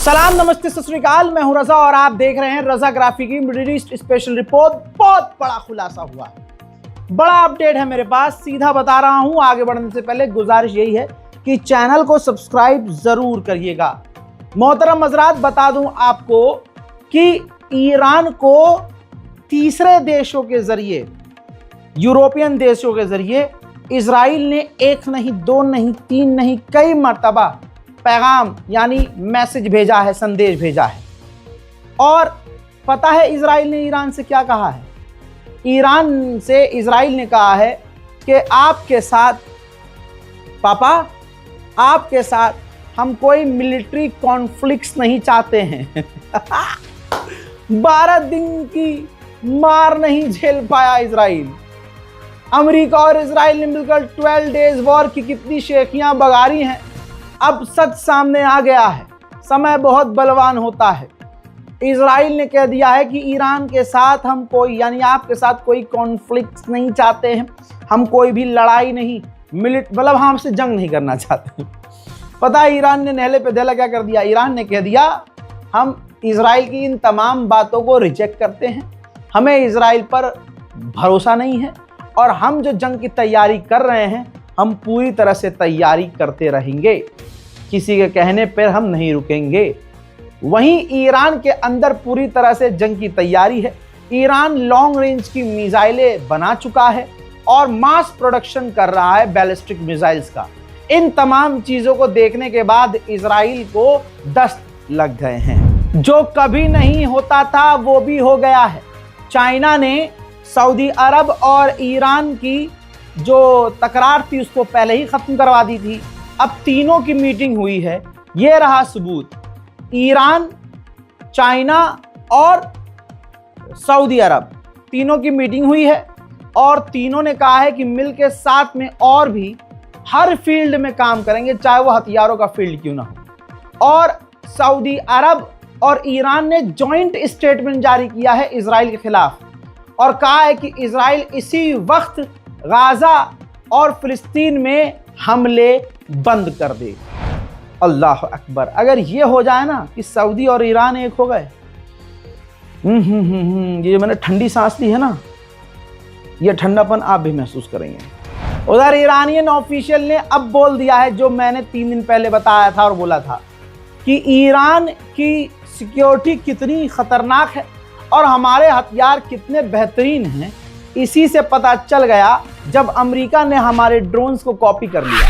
सलाम, नमस्ते, सत श्री अकाल। मैं हूं रजा और आप देख रहे हैं रजाग्राफी की मिडिल ईस्ट स्पेशल रिपोर्ट। बहुत बड़ा खुलासा हुआ है, बड़ा अपडेट है मेरे पास, सीधा बता रहा हूं। आगे बढ़ने से पहले गुजारिश यही है कि चैनल को सब्सक्राइब जरूर करिएगा। मोहतरम हज़रात, बता दूं आपको कि ईरान को तीसरे देशों के जरिए, यूरोपियन देशों के जरिए इजराइल ने एक नहीं, दो नहीं, तीन नहीं, कई मर्तबा पैगाम यानी मैसेज भेजा है, संदेश भेजा है। और पता है इजराइल ने ईरान से क्या कहा है? ईरान से इजराइल ने कहा है कि आपके साथ पापा, आपके साथ हम कोई मिलिट्री कॉन्फ्लिक्ट्स नहीं चाहते हैं। 12 दिन की मार नहीं झेल पाया इजराइल। अमेरिका और इजराइल ने मिलकर 12 डेज वॉर की कितनी शेखियां बगारी हैं। अब सच सामने आ गया है, समय बहुत बलवान होता है। इजराइल ने कह दिया है कि ईरान के साथ हम कोई, यानी आपके साथ कोई कॉन्फ्लिक्ट नहीं चाहते हैं, हम कोई भी लड़ाई नहीं, मतलब हम आपसे जंग नहीं करना चाहते। पता है ईरान ने नहले पे दहला क्या कर दिया? ईरान ने कह दिया हम इजराइल की इन तमाम बातों को रिजेक्ट करते हैं, हमें इजराइल पर भरोसा नहीं है और हम जो जंग की तैयारी कर रहे हैं हम पूरी तरह से तैयारी करते रहेंगे, किसी के कहने पर हम नहीं रुकेंगे। वहीं ईरान के अंदर पूरी तरह से जंग की तैयारी है। ईरान लॉन्ग रेंज की मिसाइलें बना चुका है और मास प्रोडक्शन कर रहा है बैलिस्टिक मिसाइल्स का। इन तमाम चीजों को देखने के बाद इजराइल को दस्त लग गए हैं। जो कभी नहीं होता था वो भी हो गया है। चाइना ने सऊदी अरब और ईरान की जो तकरार थी उसको पहले ही खत्म करवा दी थी। अब तीनों की मीटिंग हुई है, ये रहा सबूत। ईरान, चाइना और सऊदी अरब तीनों की मीटिंग हुई है और तीनों ने कहा है कि मिलकर साथ में और भी हर फील्ड में काम करेंगे, चाहे वो हथियारों का फील्ड क्यों ना हो। और सऊदी अरब और ईरान ने जॉइंट स्टेटमेंट जारी किया है इजराइल के खिलाफ और कहा है कि इजराइल इसी वक्त गाजा और फिलिस्तीन में हमले बंद कर दे। अल्लाह अकबर। अगर ये हो जाए ना कि सऊदी और ईरान एक हो गए, ये मैंने ठंडी सांस ली है ना, ये ठंडापन आप भी महसूस करेंगे। उधर ईरानियन ऑफिशियल ने अब बोल दिया है जो मैंने 3 दिन पहले बताया था और बोला था कि ईरान की सिक्योरिटी कितनी खतरनाक है और हमारे हथियार कितने बेहतरीन हैं, इसी से पता चल गया जब अमेरिका ने हमारे ड्रोन्स को कॉपी कर लिया।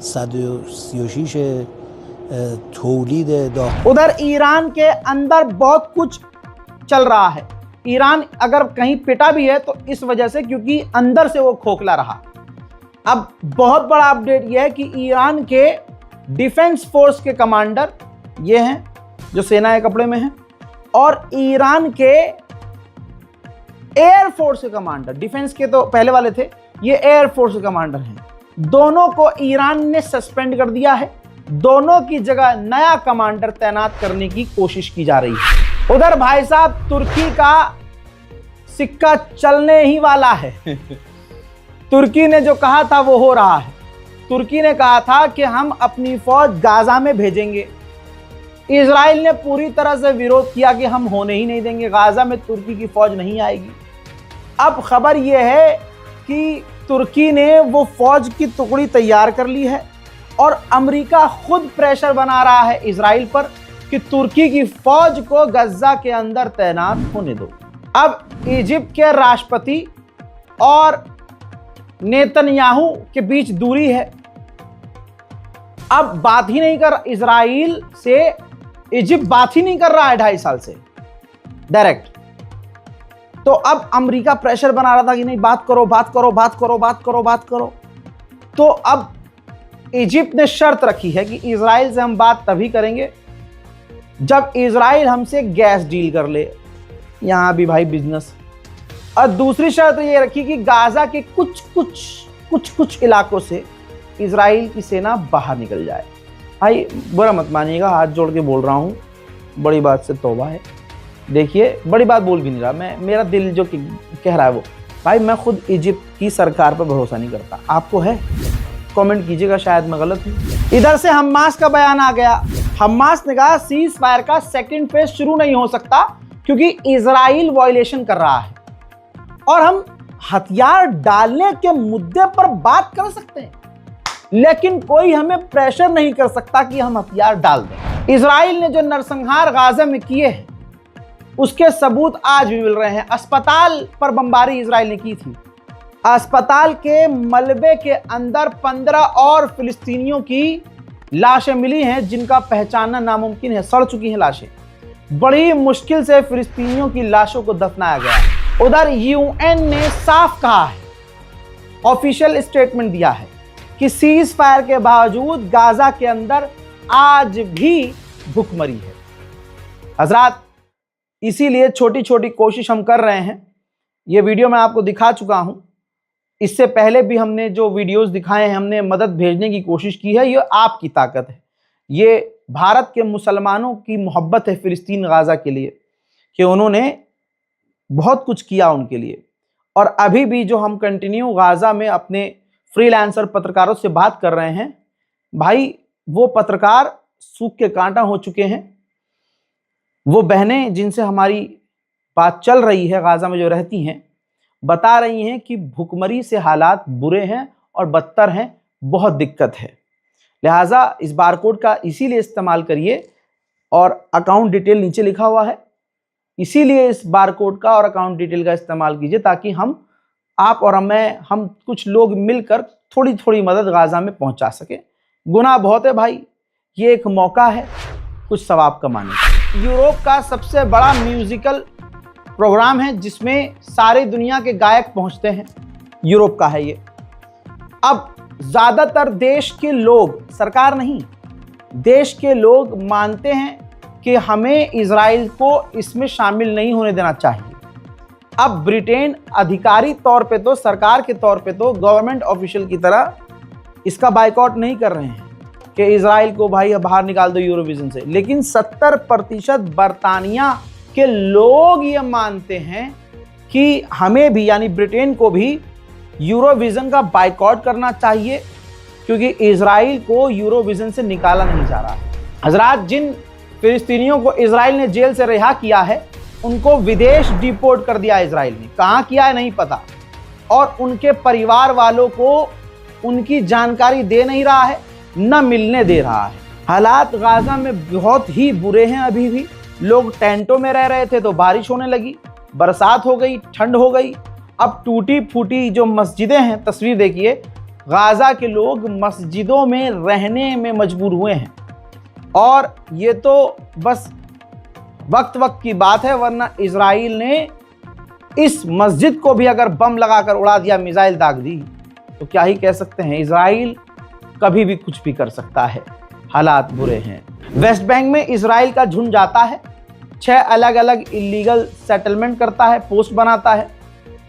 136 तौलीद दाखिल। उधर ईरान के अंदर बहुत कुछ चल रहा है। ईरान अगर कहीं पिटा भी है तो इस वजह से क्योंकि अंदर से वो खोखला रहा। अब बहुत बड़ा अपडेट यह है कि ईरान के डिफेंस फोर्स के कमांडर ये हैं जो सेना के कपड़े में हैं और ईरान के एयर फोर्स के कमांडर, डिफेंस के तो पहले वाले थे, ये एयर फोर्स के कमांडर हैं। दोनों को ईरान ने सस्पेंड कर दिया है। दोनों की जगह नया कमांडर तैनात करने की कोशिश की जा रही है। उधर भाई साहब तुर्की का सिक्का चलने ही वाला है। तुर्की ने जो कहा था वो हो रहा है। तुर्की ने कहा था कि हम अपनी फौज गाजा में भेजेंगे। इजराइल ने पूरी तरह से विरोध किया कि हम होने ही नहीं देंगे, गाजा में तुर्की की फौज नहीं आएगी। अब खबर यह है कि तुर्की ने वो फौज की टुकड़ी तैयार कर ली है और अमेरिका खुद प्रेशर बना रहा है इजराइल पर कि तुर्की की फौज को गजा के अंदर तैनात होने दो। अब इजिप्ट के राष्ट्रपति और नेतन्याहू के बीच दूरी है। अब बात ही नहीं कर, इजराइल से इजिप्ट बात ही नहीं कर रहा है 2.5 साल से डायरेक्ट। तो अब अमेरिका प्रेशर बना रहा था कि नहीं, बात करो, बात करो, बात करो, बात करो, बात करो। तो अब इजिप्ट ने शर्त रखी है कि इजराइल से हम बात तभी करेंगे जब इजराइल हमसे गैस डील कर ले, यहां भी भाई बिजनेस, और दूसरी शर्त ये रखी कि गाजा के कुछ इलाकों से इजराइल की सेना बाहर निकल जाए। भाई बुरा मत मानिएगा, हाथ जोड़ के बोल रहा हूँ, बड़ी बात से तौबा है। देखिए बड़ी बात बोल भी नहीं रहा मैं, मेरा दिल जो कह रहा है वो, भाई मैं खुद इजिप्ट की सरकार पर भरोसा नहीं करता। आपको है? कमेंट कीजिएगा, शायद मैं गलत हूँ। इधर से हमास का बयान आ गया। हमास ने कहा सीज फायर का सेकंड फेज शुरू नहीं हो सकता क्योंकि इजराइल वायलेशन कर रहा है, और हम हथियार डालने के मुद्दे पर बात कर सकते हैं लेकिन कोई हमें प्रेशर नहीं कर सकता कि हम हथियार डाल दें। इजराइल ने जो नरसंहार गाजा में किए हैं उसके सबूत आज भी मिल रहे हैं। अस्पताल पर बमबारी इजराइल ने की थी। अस्पताल के मलबे के अंदर 15 और फिलिस्तीनियों की लाशें मिली हैं जिनका पहचानना नामुमकिन है। सड़ चुकी हैं लाशें। बड़ी मुश्किल से फिलिस्तीनियों की लाशों को दफनाया गया। उधर यूएन ने साफ कहा है, ऑफिशियल स्टेटमेंट दिया है कि सीज फायर के बावजूद गाजा के अंदर आज भी भूखमरी है। हजरात, इसीलिए छोटी छोटी कोशिश हम कर रहे हैं। ये वीडियो मैं आपको दिखा चुका हूं। इससे पहले भी हमने जो वीडियोस दिखाए हैं, हमने मदद भेजने की कोशिश की है। ये आपकी ताकत है, ये भारत के मुसलमानों की मोहब्बत है फिलिस्तीन गाजा के लिए कि उन्होंने बहुत कुछ किया उनके लिए। और अभी भी जो हम कंटिन्यू गाजा में अपने फ्रीलांसर पत्रकारों से बात कर रहे हैं, भाई वो पत्रकार सूख के कांटा हो चुके हैं। वो बहनें जिनसे हमारी बात चल रही है, गाजा में जो रहती हैं, बता रही हैं कि भुखमरी से हालात बुरे हैं और बदतर हैं, बहुत दिक्कत है। लिहाजा इस बारकोड का इसीलिए इस्तेमाल करिए, और अकाउंट डिटेल नीचे लिखा हुआ है, इसीलिए इस बारकोड का और अकाउंट डिटेल का इस्तेमाल कीजिए ताकि हम, आप और हम कुछ लोग मिलकर थोड़ी थोड़ी मदद गाजा में पहुंचा सके। गुनाह बहुत है भाई, ये एक मौका है कुछ सवाब कमाने का। यूरोप का सबसे बड़ा म्यूजिकल प्रोग्राम है जिसमें सारी दुनिया के गायक पहुंचते हैं, यूरोप का है ये। अब ज्यादातर देश के लोग, सरकार नहीं, देश के लोग मानते हैं कि हमें इजराइल को इसमें शामिल नहीं होने देना चाहिए। अब ब्रिटेन अधिकारी तौर पे तो, सरकार के तौर पे तो, गवर्नमेंट ऑफिशियल की तरह इसका बायकॉट नहीं कर रहे हैं कि इजराइल को भाई बाहर निकाल दो यूरोविजन से, लेकिन 70% बरतानिया के लोग ये मानते हैं कि हमें भी, यानी ब्रिटेन को भी, यूरोविजन का बायकॉट करना चाहिए क्योंकि इजराइल को यूरोविजन से निकाला नहीं जा रहा है। हजरात, जिन फिलिस्तीनियों को इजराइल ने जेल से रिहा किया है उनको विदेश डिपोर्ट कर दिया इजराइल ने, कहाँ किया है नहीं पता, और उनके परिवार वालों को उनकी जानकारी दे नहीं रहा है, न मिलने दे रहा है। हालात गाजा में बहुत ही बुरे हैं। अभी भी लोग टेंटों में रह रहे थे तो बारिश होने लगी, बरसात हो गई, ठंड हो गई। अब टूटी फूटी जो मस्जिदें हैं, तस्वीर देखिए, गाजा के लोग मस्जिदों में रहने में मजबूर हुए हैं। और ये तो बस वक्त की बात है, वरना इजराइल ने इस मस्जिद को भी अगर बम लगाकर उड़ा दिया, मिसाइल दाग दी, तो क्या ही कह सकते हैं। इजराइल कभी भी कुछ भी कर सकता है। हालात बुरे हैं। वेस्ट बैंक में इजराइल का झुंड जाता है, 6 अलग अलग इलीगल सेटलमेंट करता है, पोस्ट बनाता है,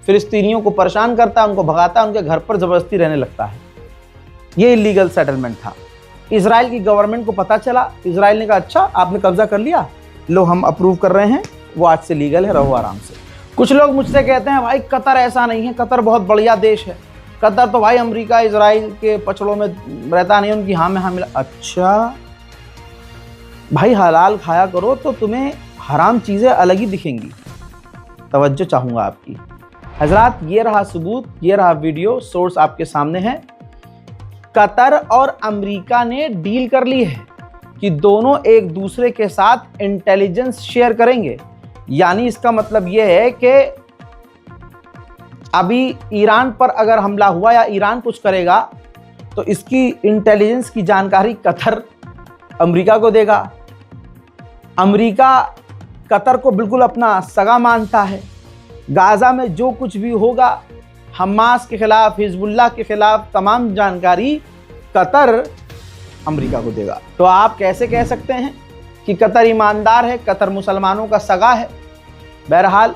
फिलिस्तीनियों को परेशान करता है, उनको भगाता है, उनके घर पर जबरदस्ती रहने लगता है। ये इलीगल सेटलमेंट था। इजराइल की गवर्नमेंट को पता चला, इजराइल ने कहा अच्छा आपने कब्जा कर लिया, लो हम अप्रूव कर रहे हैं, वो आज से लीगल है, रहो आराम से। कुछ लोग मुझसे कहते हैं भाई कतर ऐसा नहीं है, कतर बहुत बढ़िया देश है, कतर तो भाई अमेरिका इजराइल के पचड़ों में रहता नहीं, उनकी हाँ में हाँ मिला। अच्छा भाई, हलाल खाया करो तो तुम्हें हराम चीज़ें अलग ही दिखेंगी। तवज्जो चाहूँगा आपकी। हजरात, ये रहा सबूत, ये रहा वीडियो, सोर्स आपके सामने है। कतर और अमेरिका ने डील कर ली है कि दोनों एक दूसरे के साथ इंटेलिजेंस शेयर करेंगे। यानी इसका मतलब यह है कि अभी ईरान पर अगर हमला हुआ या ईरान कुछ करेगा तो इसकी इंटेलिजेंस की जानकारी कतर अमेरिका को देगा। अमेरिका कतर को बिल्कुल अपना सगा मानता है। गाजा में जो कुछ भी होगा, हमास के खिलाफ, हिजबुल्लाह के खिलाफ, तमाम जानकारी कतर अमेरिका को देगा। तो आप कैसे कह सकते हैं कि कतर ईमानदार है, कतर मुसलमानों का सगा है। बहरहाल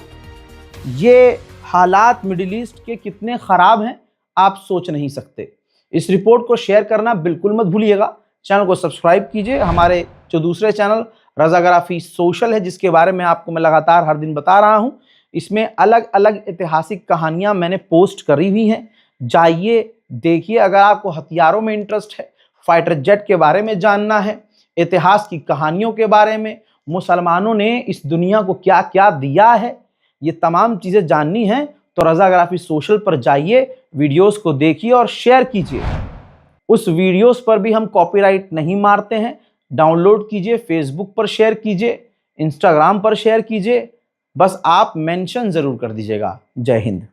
ये हालात मिडिल ईस्ट के कितने ख़राब हैं आप सोच नहीं सकते। इस रिपोर्ट को शेयर करना बिल्कुल मत भूलिएगा। चैनल को सब्सक्राइब कीजिए। हमारे जो दूसरे चैनल रज़ाग्राफी सोशल है, जिसके बारे में आपको मैं लगातार हर दिन बता रहा हूँ, इसमें अलग अलग ऐतिहासिक कहानियाँ मैंने पोस्ट करी हुई हैं। जाइए देखिए। अगर आपको हथियारों में इंटरेस्ट है, फाइटर जेट के बारे में जानना है, इतिहास की कहानियों के बारे में, मुसलमानों ने इस दुनिया को क्या क्या दिया है, ये तमाम चीज़ें जाननी है तो रज़ाग्राफी सोशल पर जाइए, वीडियोस को देखिए और शेयर कीजिए। उस वीडियोस पर भी हम कॉपीराइट नहीं मारते हैं। डाउनलोड कीजिए, फेसबुक पर शेयर कीजिए, इंस्टाग्राम पर शेयर कीजिए, बस आप मेंशन ज़रूर कर दीजिएगा। जय हिंद।